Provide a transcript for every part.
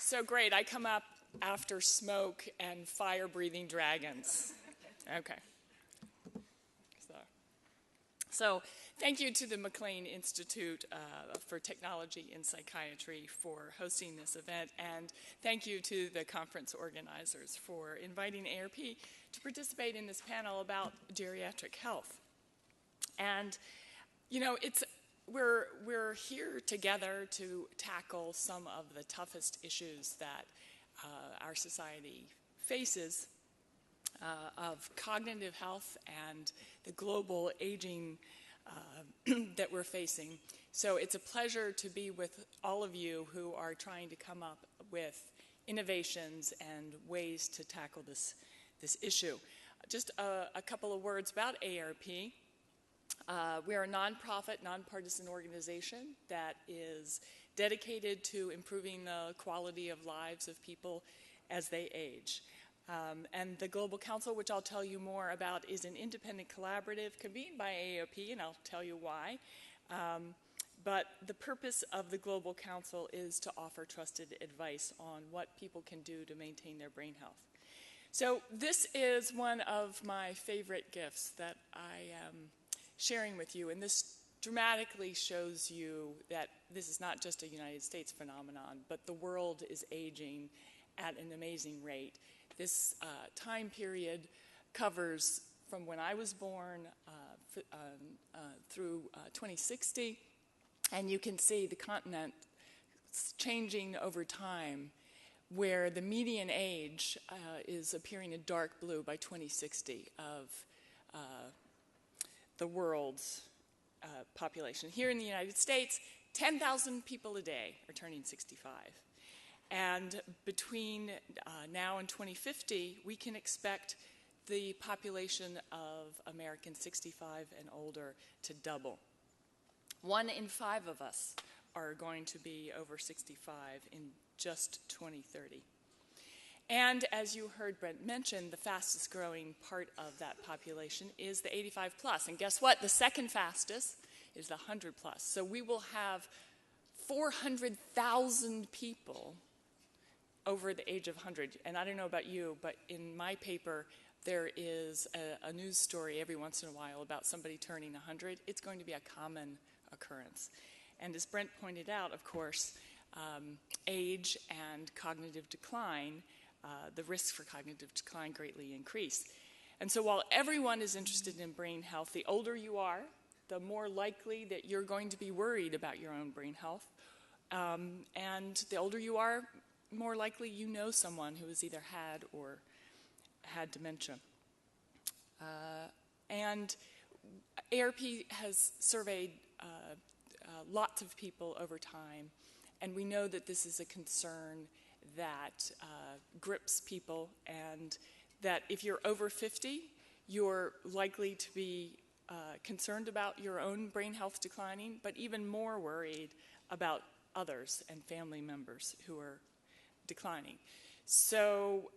So great, I come up after smoke and fire-breathing dragons. Okay. So thank you to the McLean Institute for Technology in Psychiatry for hosting this event, and thank you to the conference organizers for inviting Aarp to participate in this panel about geriatric health. And, you know, we're here together to tackle some of the toughest issues that our society faces of cognitive health and the global aging that we're facing. So it's a pleasure to be with all of you who are trying to come up with innovations and ways to tackle this issue. Just a couple of words about Aarp. We are a nonprofit, nonpartisan organization that is dedicated to improving the quality of lives of people as they age. And the Global Council, which I'll tell you more about, is an independent collaborative convened by Aarp, and I'll tell you why. But the purpose of the Global Council is to offer trusted advice on what people can do to maintain their brain health. So this is one of my favorite gifts that I am sharing with you, and this dramatically shows you that this is not just a United States phenomenon, but the world is aging at an amazing rate. This time period covers from when I was born through 2060, and you can see the continent changing over time, where the median age is appearing in dark blue by 2060 of the world's population. Here in the United States, 10,000 people a day are turning 65. And between now and 2050, we can expect the population of Americans 65 and older to double. 1 in 5 of us are going to be over 65 in just 2030. And as you heard Brent mention, the fastest growing part of that population is the 85 plus. And guess what? The second fastest is the 100 plus. So we will have 400,000 people over the age of 100. And I don't know about you, but in my paper, there is a news story every once in a while about somebody turning 100. It's going to be a common occurrence. And as Brent pointed out, of course, age and cognitive decline, the risks for cognitive decline greatly increase. And so while everyone is interested in brain health, the older you are, the more likely that you're going to be worried about your own brain health. And the older you are, more likely you know someone who has either had or had dementia. And Aarp has surveyed lots of people over time, and we know that this is a concern that grips people, and that if you're over 50, you're likely to be concerned about your own brain health declining, but even more worried about others and family members who are declining. So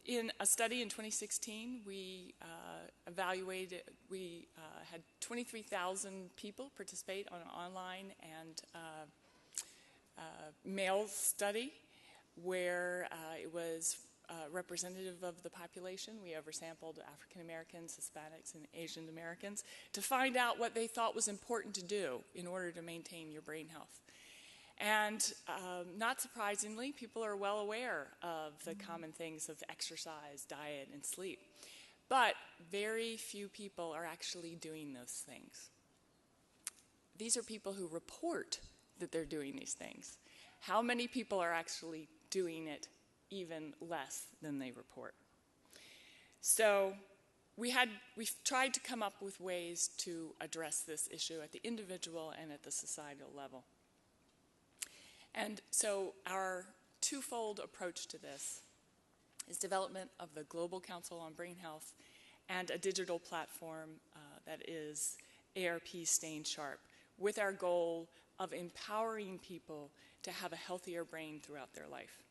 in a study in 2016, we had 23,000 people participate on an online and male study where it was representative of the population. We oversampled African Americans, Hispanics, and Asian Americans to find out what they thought was important to do in order to maintain your brain health. And not surprisingly, people are well aware of the common things of exercise, diet, and sleep. But very few people are actually doing those things. These are people who report that they're doing these things. How many people are actually doing it? Even less than they report. So we've tried to come up with ways to address this issue at the individual and at the societal level. And so our twofold approach to this is development of the Global Council on Brain Health and a digital platform that is Aarp Staying Sharp, with our goal of empowering people to have a healthier brain throughout their life.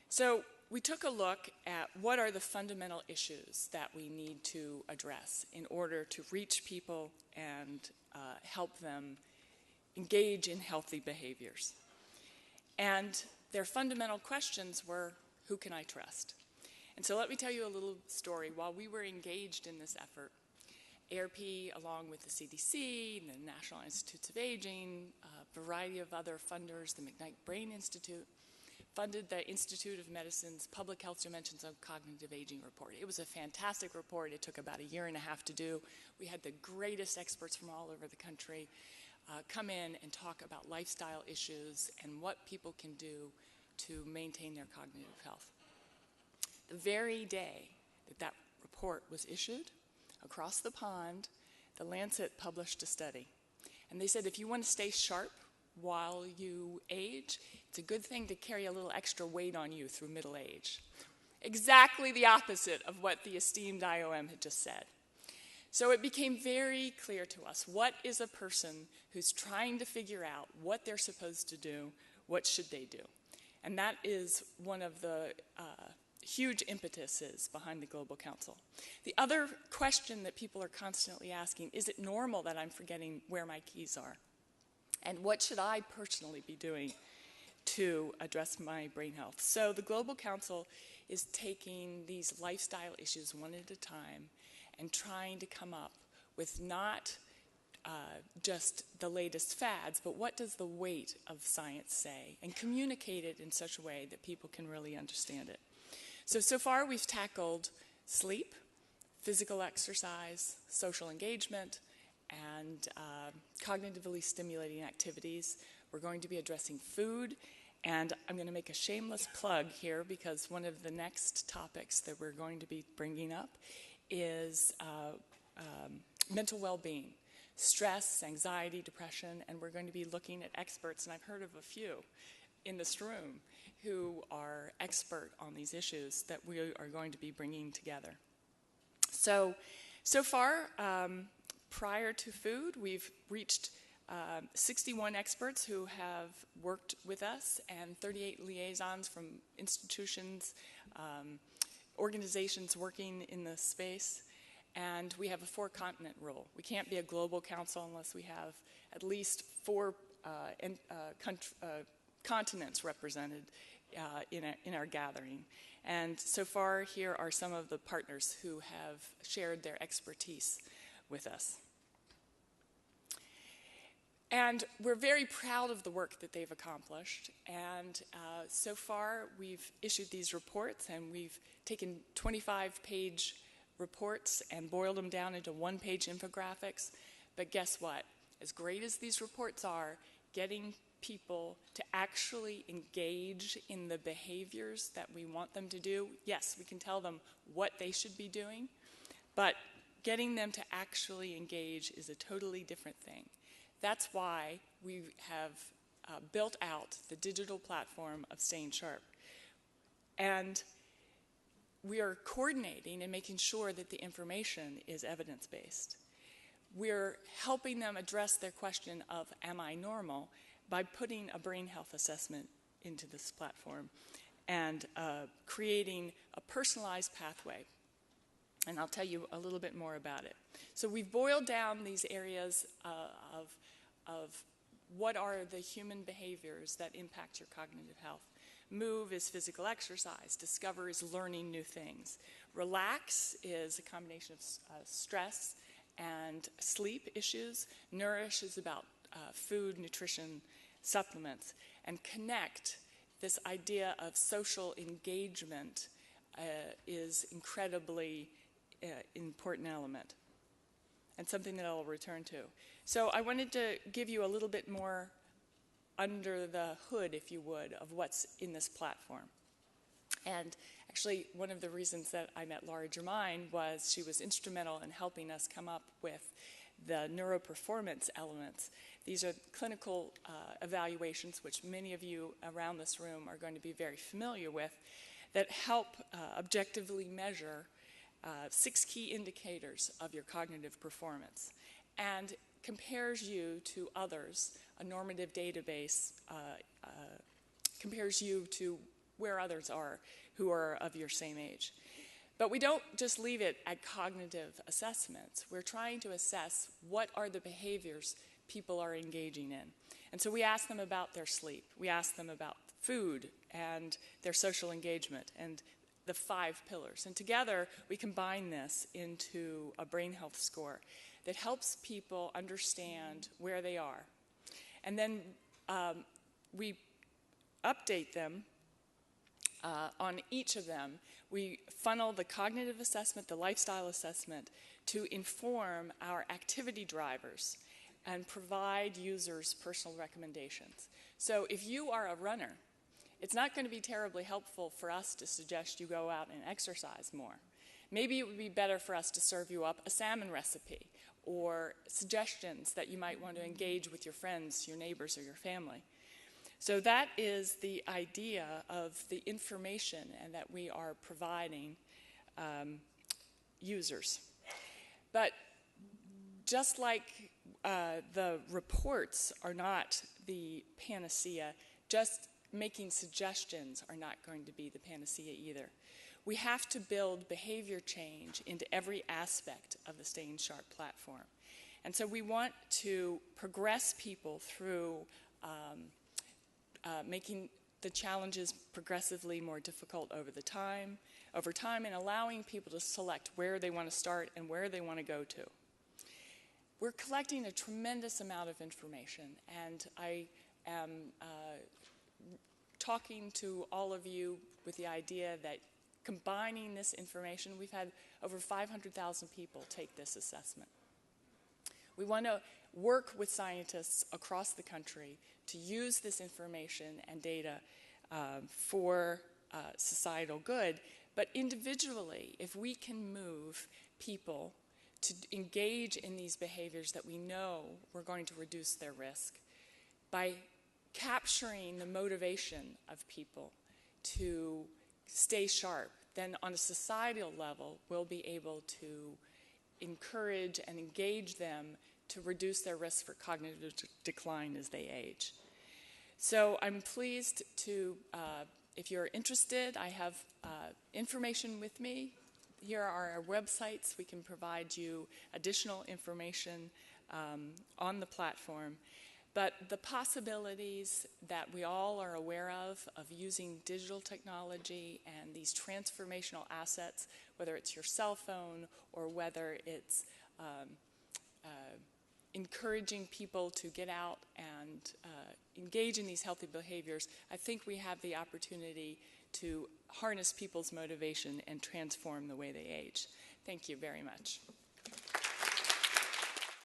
So we took a look at what are the fundamental issues that we need to address in order to reach people and help them engage in healthy behaviors. And their fundamental questions were, who can I trust? And so let me tell you a little story. While we were engaged in this effort, Aarp, along with the CDC, the National Institutes of Aging, a variety of other funders, the McLean Brain Institute, funded the Institute of Medicine's Public Health Dimensions of Cognitive Aging report. It was a fantastic report. It took about a year and a half to do. We had the greatest experts from all over the country come in and talk about lifestyle issues and what people can do to maintain their cognitive health. The very day that that report was issued, across the pond, the Lancet published a study. And they said if you want to stay sharp while you age, it's a good thing to carry a little extra weight on you through middle age. Exactly the opposite of what the esteemed IOM had just said. So it became very clear to us, what is a person who's trying to figure out what they're supposed to do, what should they do? And that is one of the huge impetuses behind the Global Council. The other question that people are constantly asking, is it normal that I'm forgetting where my keys are? And what should I personally be doing to address my brain health? So the Global Council is taking these lifestyle issues one at a time and trying to come up with not just the latest fads, but what does the weight of science say, and communicate it in such a way that people can really understand it. So far we've tackled sleep, physical exercise, social engagement, and cognitively stimulating activities. We're going to be addressing food, and I'm going to make a shameless plug here because one of the next topics that we're going to be bringing up is mental well-being, stress, anxiety, depression, and we're going to be looking at experts, and I've heard of a few in this room who are expert on these issues that we are going to be bringing together. So far, prior to food, we've reached 61 experts who have worked with us and 38 liaisons from institutions, organizations working in this space. And we have a 4-continent rule. We can't be a global council unless we have at least 4 continents represented in our gathering. And so far, here are some of the partners who have shared their expertise with us. And we're very proud of the work that they've accomplished. And so far, we've issued these reports, and we've taken 25-page reports and boiled them down into 1-page infographics. But guess what? As great as these reports are, getting people to actually engage in the behaviors that we want them to do, yes, we can tell them what they should be doing, but getting them to actually engage is a totally different thing. That's why we have built out the digital platform of Staying Sharp. And we are coordinating and making sure that the information is evidence-based. We're helping them address their question of, am I normal, by putting a brain health assessment into this platform and creating a personalized pathway. And I'll tell you a little bit more about it. So we've boiled down these areas of what are the human behaviors that impact your cognitive health. Move is physical exercise. Discover is learning new things. Relax is a combination of stress and sleep issues. Nourish is about food, nutrition, supplements. And connect, this idea of social engagement is incredibly important element and something that I'll return to. So I wanted to give you a little bit more under the hood, if you would, of what's in this platform. And actually, one of the reasons that I met Laura Germain was she was instrumental in helping us come up with the neuroperformance elements. These are clinical evaluations, which many of you around this room are going to be very familiar with, that help objectively measure 6 key indicators of your cognitive performance and compares you to others. A normative database compares you to where others are who are of your same age. But we don't just leave it at cognitive assessments. We're trying to assess what are the behaviors people are engaging in. And so we ask them about their sleep. We ask them about food and their social engagement and the 5 pillars. And together, we combine this into a brain health score that helps people understand where they are. And then we update them on each of them. We funnel the cognitive assessment, the lifestyle assessment, to inform our activity drivers and provide users personal recommendations. So if you are a runner, it's not going to be terribly helpful for us to suggest you go out and exercise more. Maybe it would be better for us to serve you up a salmon recipe or suggestions that you might want to engage with your friends, your neighbors, or your family. So that is the idea of the information and that we are providing users. But just like the reports are not the panacea, just making suggestions are not going to be the panacea either. We have to build behavior change into every aspect of the Staying Sharp platform. And so we want to progress people through making the challenges progressively more difficult over time, and allowing people to select where they want to start and where they want to go to. We're collecting a tremendous amount of information, and I am talking to all of you with the idea that combining this information, we've had over 500,000 people take this assessment. We want to work with scientists across the country to use this information and data for societal good, but individually, if we can move people to engage in these behaviors that we know we're going to reduce their risk, by capturing the motivation of people to stay sharp, then on a societal level, we'll be able to encourage and engage them to reduce their risk for cognitive decline as they age. So I'm pleased to, if you're interested, I have information with me. Here are our websites. We can provide you additional information on the platform. But the possibilities that we all are aware of using digital technology and these transformational assets, whether it's your cell phone or whether it's encouraging people to get out and engage in these healthy behaviors, I think we have the opportunity to harness people's motivation and transform the way they age. Thank you very much.